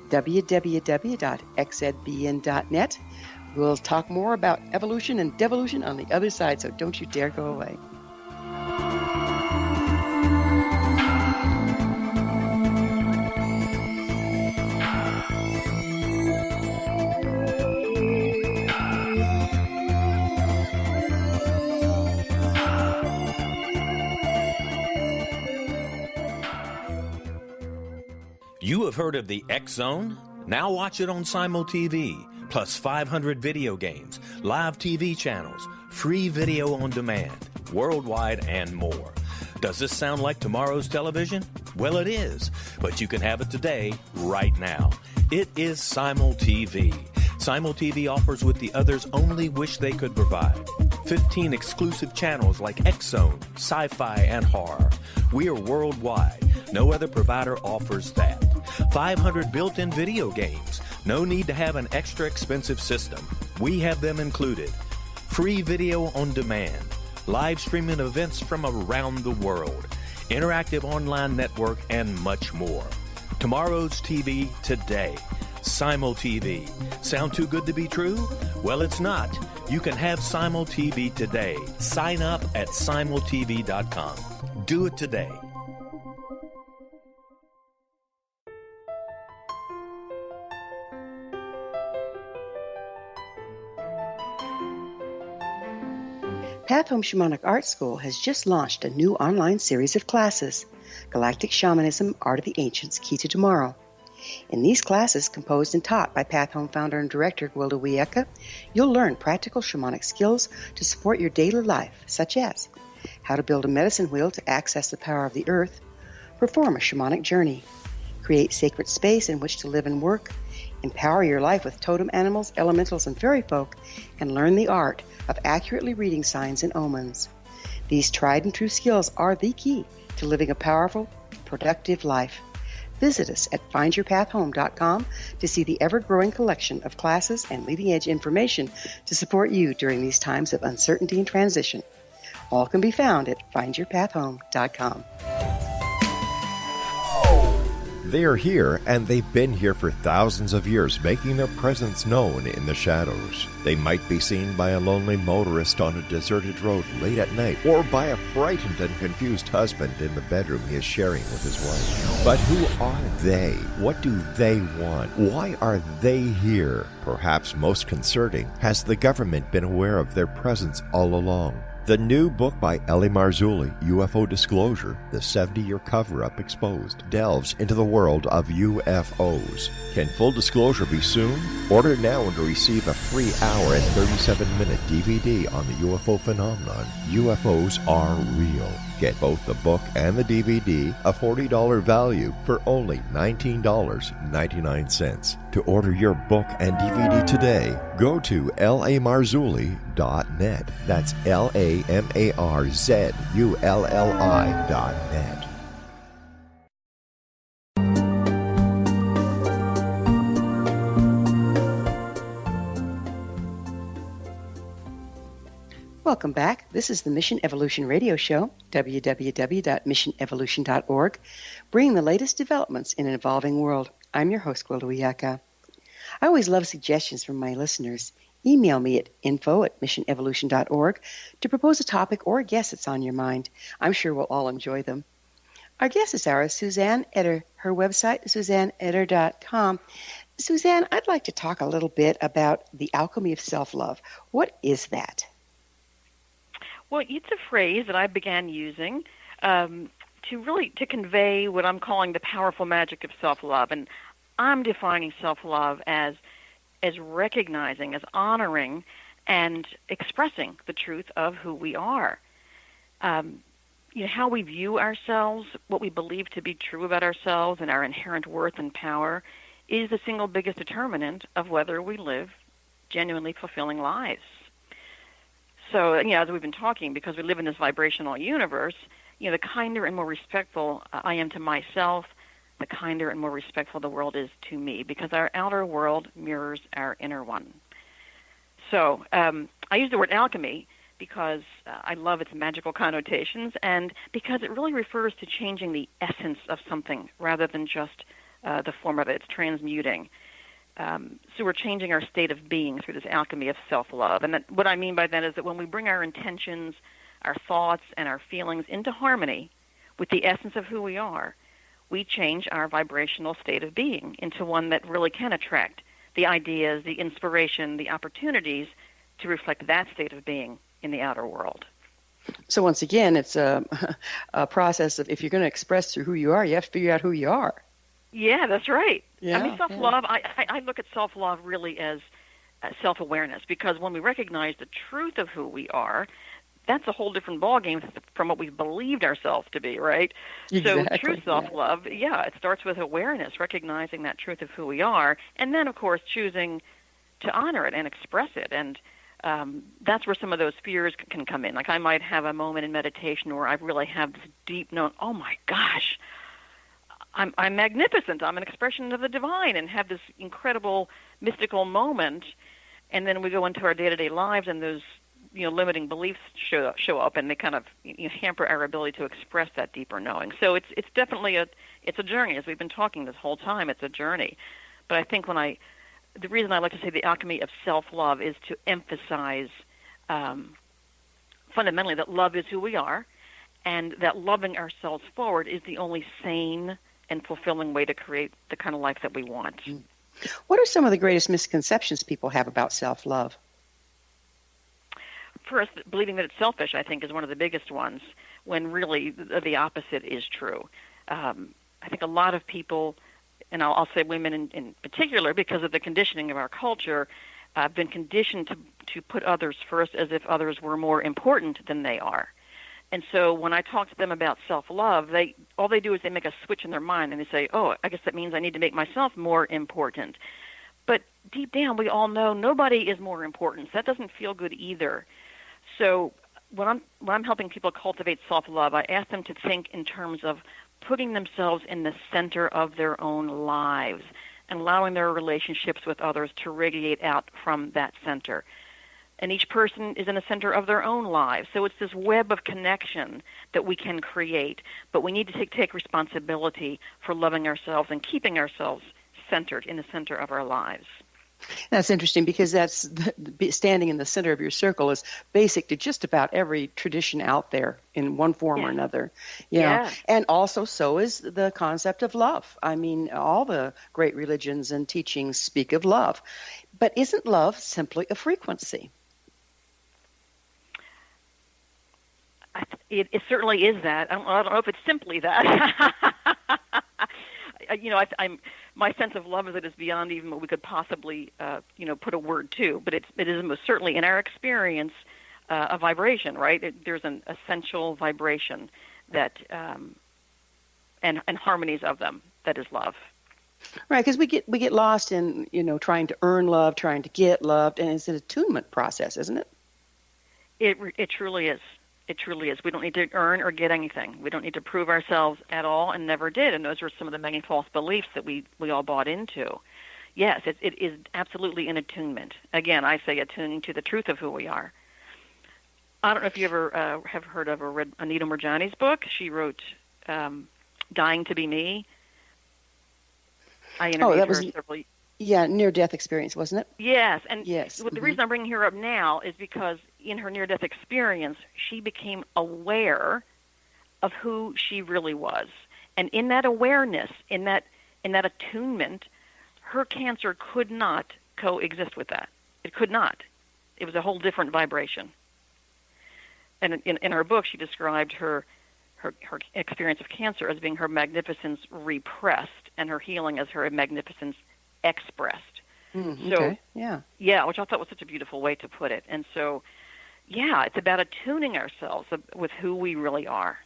Speaker 5: www.xzbn.net. We'll talk more about evolution and devolution on the other side, so don't you dare go away.
Speaker 8: You have heard of the X-Zone? Now watch it on Simul TV, plus 500 video games, live TV channels, free video on demand, worldwide, and more. Does this sound like tomorrow's television? Well, it is, but you can have it today, right now. It is Simul TV. Simul TV offers what the others only wish they could provide. 15 exclusive channels like X-Zone, Sci-Fi, and Horror. We are worldwide. No other provider offers that. 500 built-in video games. No need to have an extra expensive system. We have them included. Free video on demand. Live streaming events from around the world. Interactive online network, and much more. Tomorrow's TV today. Simul TV. Sound too good to be true? Well, it's not. You can have Simul TV today. Sign up at simultv.com. Do it today.
Speaker 5: Path Home Shamanic Art School has just launched a new online series of classes, Galactic Shamanism, Art of the Ancients, Key to Tomorrow. In these classes, composed and taught by Path Home founder and director Gwilda Wiyaka, you'll learn practical shamanic skills to support your daily life, such as how to build a medicine wheel to access the power of the earth, perform a shamanic journey, create sacred space in which to live and work, empower your life with totem animals, elementals, and fairy folk, and learn the art of accurately reading signs and omens. These tried and true skills are the key to living a powerful, productive life. Visit us at findyourpathhome.com to see the ever-growing collection of classes and leading-edge information to support you during these times of uncertainty and transition. All can be found at findyourpathhome.com.
Speaker 4: They are here, and they've been here for thousands of years, making their presence known in the shadows. They might be seen by a lonely motorist on a deserted road late at night, or by a frightened and confused husband in the bedroom he is sharing with his wife. But who are they? What do they want? Why are they here? Perhaps most concerning, has the government been aware of their presence all along? The new book by Ellie Marzulli, UFO Disclosure, The 70-Year Cover-Up Exposed, delves into the world of UFOs. Can full disclosure be soon? Order now and receive a free hour and 37-minute DVD on the UFO phenomenon. UFOs are real. Get both the book and the DVD, a $40 value, for only $19.99. To order your book and DVD today, go to lamarzulli.net. That's LAMARZULLI.net.
Speaker 5: Welcome back. This is the Mission Evolution Radio Show, www.missionevolution.org, bringing the latest developments in an evolving world. I'm your host, Gwilda Wiyaka. I always love suggestions from my listeners. Email me at info@missionevolution.org to propose a topic or a guest that's on your mind. I'm sure we'll all enjoy them. Our guest this hour is Suzanne Eder. Her website is SuzanneEder.com. Suzanne, I'd like to talk a little bit about the alchemy of self-love. What is that?
Speaker 6: Well, it's a phrase that I began using to convey what I'm calling the powerful magic of self-love. And I'm defining self-love as recognizing, as honoring, and expressing the truth of who we are. How we view ourselves, what we believe to be true about ourselves and our inherent worth and power is the single biggest determinant of whether we live genuinely fulfilling lives. So, as we've been talking, because we live in this vibrational universe, the kinder and more respectful I am to myself, the kinder and more respectful the world is to me, because our outer world mirrors our inner one. So I use the word alchemy because I love its magical connotations and because it really refers to changing the essence of something rather than just the form of it. It's transmuting. So we're changing our state of being through this alchemy of self-love. And what I mean by that is that when we bring our intentions, our thoughts, and our feelings into harmony with the essence of who we are, we change our vibrational state of being into one that really can attract the ideas, the inspiration, the opportunities to reflect that state of being in the outer world.
Speaker 5: So once again, it's a process of, if you're going to express through who you are, you have to figure out who you are.
Speaker 6: Yeah, that's right.
Speaker 5: Yeah,
Speaker 6: self-love, I look at self-love really as self-awareness, because when we recognize the truth of who we are, that's a whole different ballgame from what we've believed ourselves to be, right?
Speaker 5: Exactly.
Speaker 6: So true self-love, it starts with awareness, recognizing that truth of who we are, and then, of course, choosing to honor it and express it. And that's where some of those fears can come in. Like I might have a moment in meditation where I really have this deep note, oh my gosh, I'm magnificent. I'm an expression of the divine, and have this incredible mystical moment. And then we go into our day-to-day lives, and those limiting beliefs show up, and they kind of hamper our ability to express that deeper knowing. So it's definitely a journey, as we've been talking this whole time. It's a journey. But I think the reason I like to say the alchemy of self-love is to emphasize fundamentally that love is who we are, and that loving ourselves forward is the only sane and fulfilling way to create the kind of life that we want.
Speaker 5: What are some of the greatest misconceptions people have about self-love?
Speaker 6: First, believing that it's selfish, I think, is one of the biggest ones, when really the opposite is true. I think a lot of people, and I'll say women in particular, because of the conditioning of our culture, have been conditioned to put others first as if others were more important than they are. And so when I talk to them about self-love, all they do is they make a switch in their mind, and they say, oh, I guess that means I need to make myself more important. But deep down, we all know nobody is more important. So that doesn't feel good either. So when I'm helping people cultivate self-love, I ask them to think in terms of putting themselves in the center of their own lives and allowing their relationships with others to radiate out from that center. And each person is in the center of their own lives. So it's this web of connection that we can create. But we need to take responsibility for loving ourselves and keeping ourselves centered in the center of our lives.
Speaker 5: That's interesting, because that's standing in the center of your circle is basic to just about every tradition out there in one form or another.
Speaker 6: Yeah.
Speaker 5: And also so is the concept of love. I mean, all the great religions and teachings speak of love. But isn't love simply a frequency?
Speaker 6: It certainly is that. I don't know if it's simply that. My sense of love is beyond even what we could possibly, put a word to. But it is most certainly, in our experience, a vibration, right? There's an essential vibration that, and harmonies of them, that is love.
Speaker 5: Right, because we get lost in, trying to earn love, trying to get loved, and it's an attunement process, isn't it?
Speaker 6: It truly is. It truly is. We don't need to earn or get anything. We don't need to prove ourselves at all, and never did. And those were some of the many false beliefs that we all bought into. Yes, it is absolutely an attunement. Again, I say attuning to the truth of who we are. I don't know if you ever have heard of or read Anita Moorjani's book. She wrote Dying to Be Me. I interviewed her several.
Speaker 5: Yeah, near-death experience, wasn't it?
Speaker 6: Yes, and
Speaker 5: yes.
Speaker 6: The reason I'm bringing her up now is because in her near-death experience, she became aware of who she really was, and in that awareness, in that attunement, her cancer could not coexist with that. It could not. It was a whole different vibration. And in her book, she described her experience of cancer as being her magnificence repressed, and her healing as her magnificence expressed.
Speaker 5: Okay.
Speaker 6: Yeah, which I thought was such a beautiful way to put it. And so, yeah, it's about attuning ourselves with who we really are.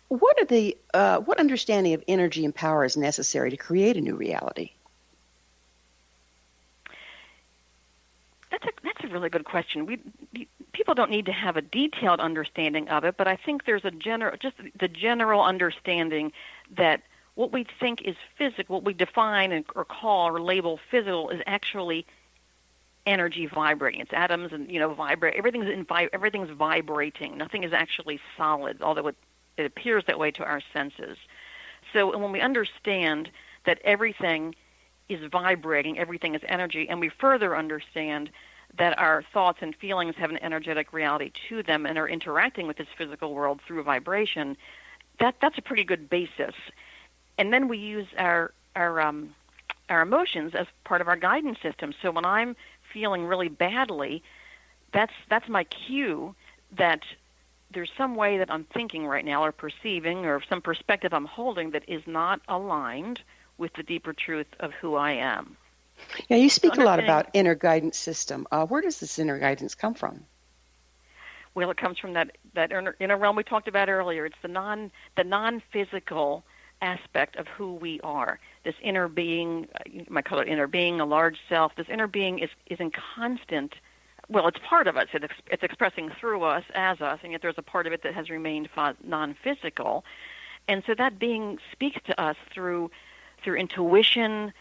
Speaker 5: What understanding of energy and power is necessary to create a new reality?
Speaker 6: That's a really good question. People don't need to have a detailed understanding of it, but I think there's just the general understanding that what we think is physical, what we define or call or label physical, is actually energy vibrating. It's atoms and vibrate. Everything's vibrating. Nothing is actually solid, although it appears that way to our senses. So when we understand that everything is vibrating, everything is energy, and we further understand that our thoughts and feelings have an energetic reality to them and are interacting with this physical world through vibration, that's a pretty good basis. And then we use our emotions as part of our guidance system. So when I'm feeling really badly, that's my cue that there's some way that I'm thinking right now or perceiving or some perspective I'm holding that is not aligned with the deeper truth of who I am.
Speaker 5: Yeah, you speak a lot about inner guidance system. Where does this inner guidance come from?
Speaker 6: Well, it comes from that inner realm we talked about earlier. It's the non-physical aspect of who we are. This inner being, you might call it inner being, a large self. This inner being is in constant, well, it's part of us. It's expressing through us, as us, and yet there's a part of it that has remained non-physical. And so that being speaks to us through intuition,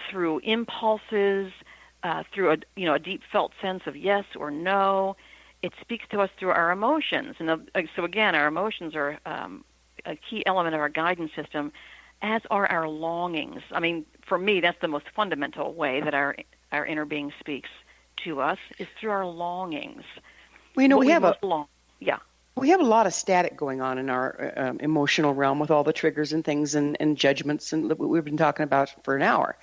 Speaker 6: through impulses, through a deep felt sense of yes or no. It speaks to us through our emotions. And so again, our emotions are a key element of our guidance system, as are our longings. I mean, for me, that's the most fundamental way that our inner being speaks to us, is through our longings.
Speaker 5: Well, we have
Speaker 6: we
Speaker 5: have a lot of static going on in our emotional realm with all the triggers and things and judgments and what we've been talking about for an hour.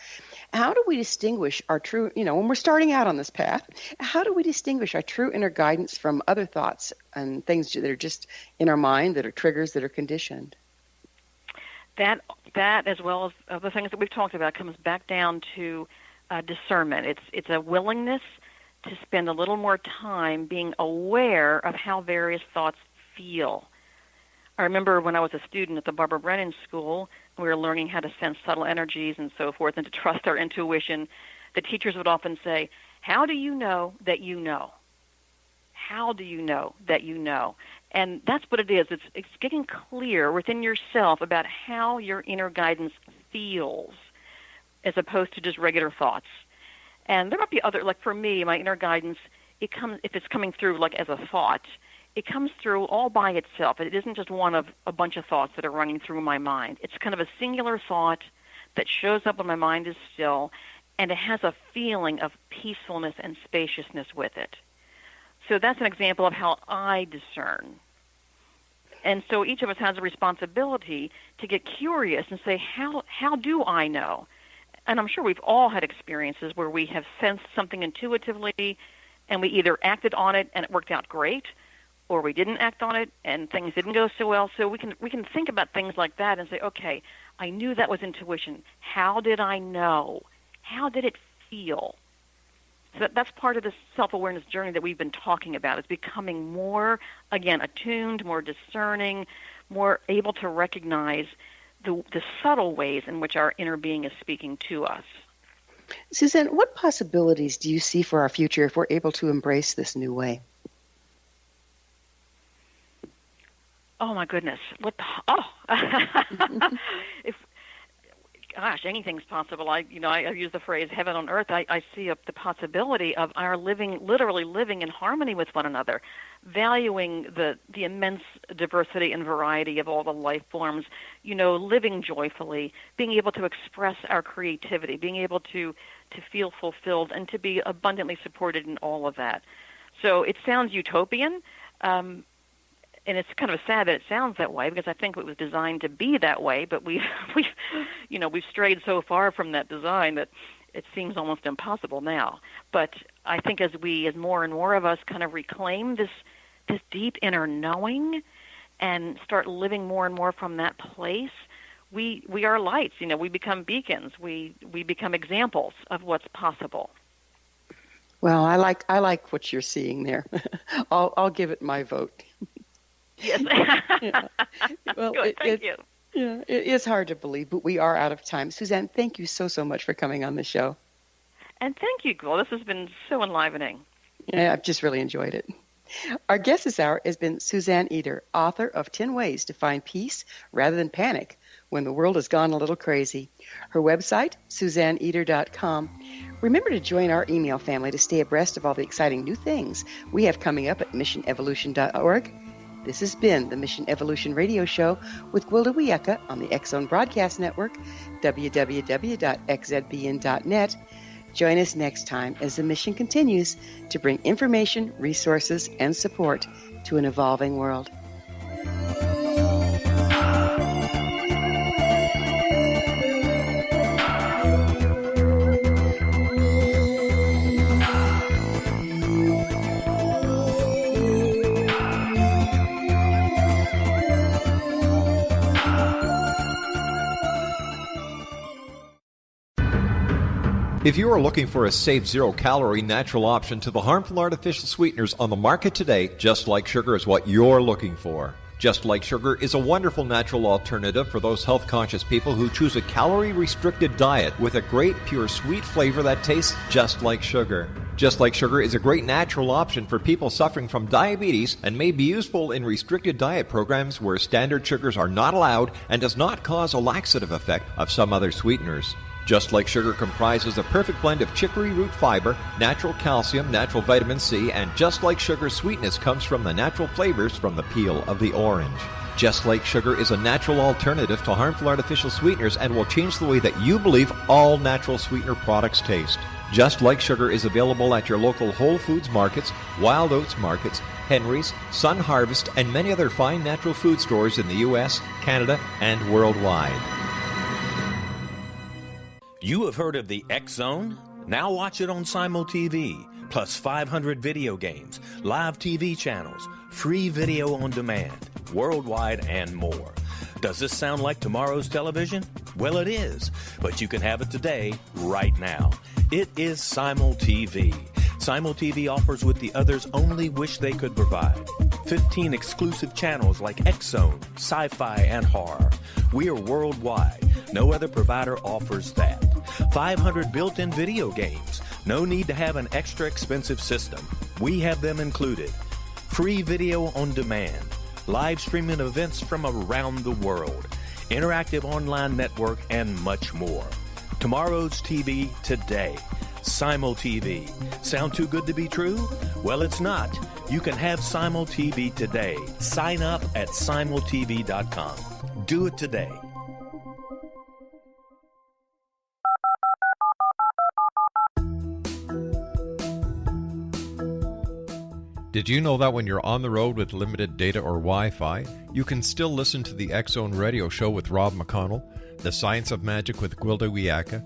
Speaker 5: How do we distinguish our true, when we're starting out on this path, how do we distinguish our true inner guidance from other thoughts and things that are just in our mind, that are triggers, that are conditioned?
Speaker 6: That as well as other things that we've talked about, comes back down to discernment. It's a willingness to spend a little more time being aware of how various thoughts feel. I remember when I was a student at the Barbara Brennan School, we were learning how to sense subtle energies and so forth and to trust our intuition. The teachers would often say, how do you know that you know? How do you know that you know? And that's what it is. It's getting clear within yourself about how your inner guidance feels as opposed to just regular thoughts. And there might be other, like for me, my inner guidance, if it's coming through like as a thought, it comes through all by itself. It isn't just one of a bunch of thoughts that are running through my mind. It's kind of a singular thought that shows up when my mind is still, and it has a feeling of peacefulness and spaciousness with it. So that's an example of how I discern. And so each of us has a responsibility to get curious and say, how do I know? And I'm sure we've all had experiences where we have sensed something intuitively and we either acted on it and it worked out great, or we didn't act on it and things didn't go so well. So we can think about things like that and say, okay, I knew that was intuition. How did I know? How did it feel? So that's part of this self-awareness journey that we've been talking about, is becoming more, again, attuned, more discerning, more able to recognize the subtle ways in which our inner being is speaking to us.
Speaker 5: Suzanne, what possibilities do you see for our future if we're able to embrace this new way?
Speaker 6: Oh my goodness! Gosh, anything's possible. I use the phrase "heaven on earth." I see the possibility of our literally living in harmony with one another, valuing the immense diversity and variety of all the life forms. Living joyfully, being able to express our creativity, being able to feel fulfilled, and to be abundantly supported in all of that. So it sounds utopian. And it's kind of sad that it sounds that way, because I think it was designed to be that way, but we've strayed so far from that design that it seems almost impossible now. But I think as more and more of us kind of reclaim this deep inner knowing and start living more and more from that place, we are lights. We become beacons. We become examples of what's possible.
Speaker 5: Well, I like what you're seeing there. I'll give it my vote.
Speaker 6: Yes.
Speaker 5: Yeah. Well,
Speaker 6: good. Thank you.
Speaker 5: Yeah, it is hard to believe, but we are out of time. Suzanne, thank you so much for coming on the show.
Speaker 6: And thank you, Gil. This has been so enlivening.
Speaker 5: Yeah, I've just really enjoyed it. Our guest this hour has been Suzanne Eder, author of 10 Ways to Find Peace Rather Than Panic When the World Has Gone a Little Crazy. Her website, SuzanneEder.com. Remember to join our email family to stay abreast of all the exciting new things we have coming up at missionevolution.org. This has been the Mission Evolution Radio Show with Gwilda Wiyaka on the X-Zone Broadcast Network, www.xzbn.net. Join us next time as the mission continues to bring information, resources, and support to an evolving world.
Speaker 7: If you are looking for a safe, zero-calorie natural option to the harmful artificial sweeteners on the market today, Just Like Sugar is what you're looking for. Just Like Sugar is a wonderful natural alternative for those health-conscious people who choose a calorie-restricted diet with a great, pure, sweet flavor that tastes just like sugar. Just Like Sugar is a great natural option for people suffering from diabetes and may be useful in restricted diet programs where standard sugars are not allowed and does not cause a laxative effect of some other sweeteners. Just Like Sugar comprises a perfect blend of chicory root fiber, natural calcium, natural vitamin C, and Just Like Sugar's sweetness comes from the natural flavors from the peel of the orange. Just Like Sugar is a natural alternative to harmful artificial sweeteners and will change the way that you believe all natural sweetener products taste. Just Like Sugar is available at your local Whole Foods markets, Wild Oats markets, Henry's, Sun Harvest, and many other fine natural food stores in the U.S., Canada, and worldwide.
Speaker 8: You have heard of the X-Zone? Now watch it on Simul TV, plus 500 video games, live TV channels, free video on demand, worldwide, and more. Does this sound like tomorrow's television? Well, it is, but you can have it today, right now. It is Simul TV. Simul TV offers what the others only wish they could provide. 15 exclusive channels like X-Zone, Sci-Fi, and Horror. We are worldwide. No other provider offers that. 500 built-in video games. No need to have an extra expensive system. We have them included. Free video on demand. Live streaming events from around the world. Interactive online network, and much more. Tomorrow's TV today. Simul TV. Sound too good to be true? Well, it's not. You can have Simul TV today. Sign up at simultv.com. Do it today.
Speaker 7: Did you know that when you're on the road with limited data or Wi-Fi, you can still listen to the X-Zone Radio Show with Rob McConnell, The Science of Magic with Gwilda Wiyaka,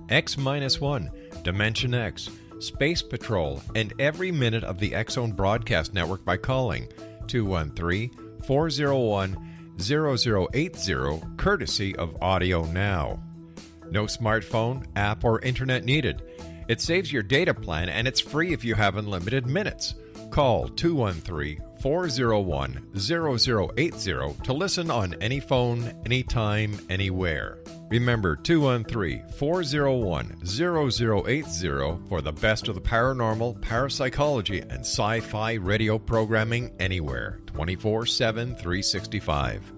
Speaker 7: X-1, Dimension X, Space Patrol, and every minute of the X-Zone Broadcast Network by calling 213-401-0080, courtesy of Audio Now. No smartphone, app, or internet needed. It saves your data plan and it's free if you have unlimited minutes. Call 213-401-0080 to listen on any phone, anytime, anywhere. Remember 213-401-0080 for the best of the paranormal, parapsychology, and sci-fi radio programming anywhere, 24/7, 365.